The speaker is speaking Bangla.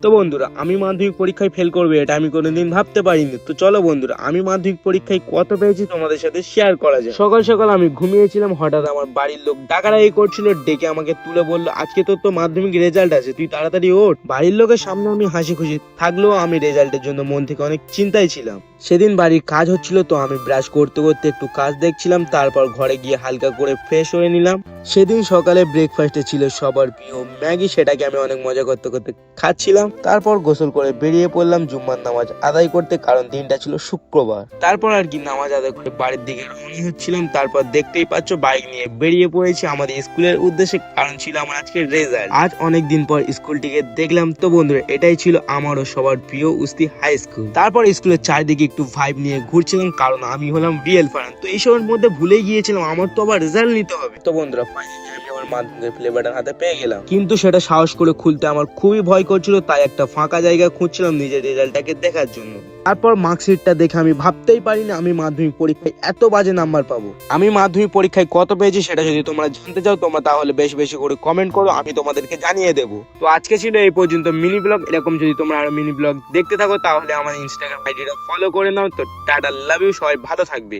তো বন্ধুরা, আমি মাধ্যমিক পরীক্ষায় ফেল করবে এটা আমি কোনোদিন ভাবতে পারিনি। তো চলো বন্ধুরা, আমি মাধ্যমিক পরীক্ষায় কত পেয়েছি তোমাদের সাথে শেয়ার করা যায়। সকাল সকাল আমি ঘুমিয়েছিলাম, হঠাৎ আমার বাড়ির লোক ডাকাডাকি করছিল, ডেকে আমাকে তুলে বললো, আজকে তো মাধ্যমিক রেজাল্ট আছে, তুই তাড়াতাড়ি ওঠ। বাড়ির লোকের সামনে আমি হাসি খুশি থাকলেও আমি রেজাল্টের জন্য মন থেকে অনেক চিন্তায় ছিলাম। সেদিন বাড়ির কাজ হচ্ছিল, তো আমি ব্রাশ করতে করতে একটু কাজ দেখছিলাম, তারপর ঘরে গিয়ে হালকা করে ফ্রেশ হয়ে নিলাম। সেদিন সকালে ব্রেকফাস্টে ছিল সবার প্রিয় ম্যাগি, সেটাকে আমি অনেক মজা করতে করতে খাচ্ছিলাম। তারপর গোসল করে বেরিয়ে পড়লাম জুম্মার নামাজ আদায় করতে, কারণ দিনটা ছিল শুক্রবার। তারপর আর কি নামাজ আদায় করে বাড়ির দিকে রওনা হচ্ছিলাম। তারপর দেখতেই পাচ্ছ বাইক নিয়ে বেরিয়ে পড়েছি আমাদের স্কুলের উদ্দেশ্যে, কারণ ছিল আমার আজকে রেজাল্ট। আজ অনেক দিন পর স্কুলটিকে দেখলাম। তো বন্ধুরা, এটাই ছিল আমারও সবার প্রিয় উস্তি হাই স্কুল। তারপর স্কুলের চারিদিকে একটু ভাইব নিয়ে ঘুরছিলাম, কারণ আমি হলাম রিয়েল ফ্যান। তো এইসবের মধ্যে ভুলে গিয়েছিলাম আমার তো আবার রেজাল্ট নিতে হবে। তো বন্ধুরা, ফাইনালি আমি আমার মাধ্যমিকের প্লে বাটন হাতে পেয়ে গেলাম, কিন্তু সেটা সাহস করে খুলতে আমার খুবই ভয় করছিল, তাই একটা ফাঁকা জায়গা খুঁজছিলাম নিজের রেজাল্টটাকে দেখার জন্য। তারপর মার্কশিটটা দেখে আমি ভাবতেই পারিনি আমি মাধ্যমিক পরীক্ষায় এত বাজে নাম্বার পাবো। আমি মাধ্যমিক পরীক্ষায় কত পেয়েছি সেটা যদি তোমরা জানতে চাও, তোমরা তাহলে বেশি বেশি করে কমেন্ট করো, আমি তোমাদেরকে জানিয়ে দেবো। তো আজকে ছিল এই পর্যন্ত মিনি ব্লগ। এরকম যদি তোমরা আরো মিনি ব্লগ দেখতে থাকো তাহলে আমার ইনস্টাগ্রাম আইডিটা ফলো করে নাও। তো টাটা, লাভ ইউ, সবাই ভালো থাকবে।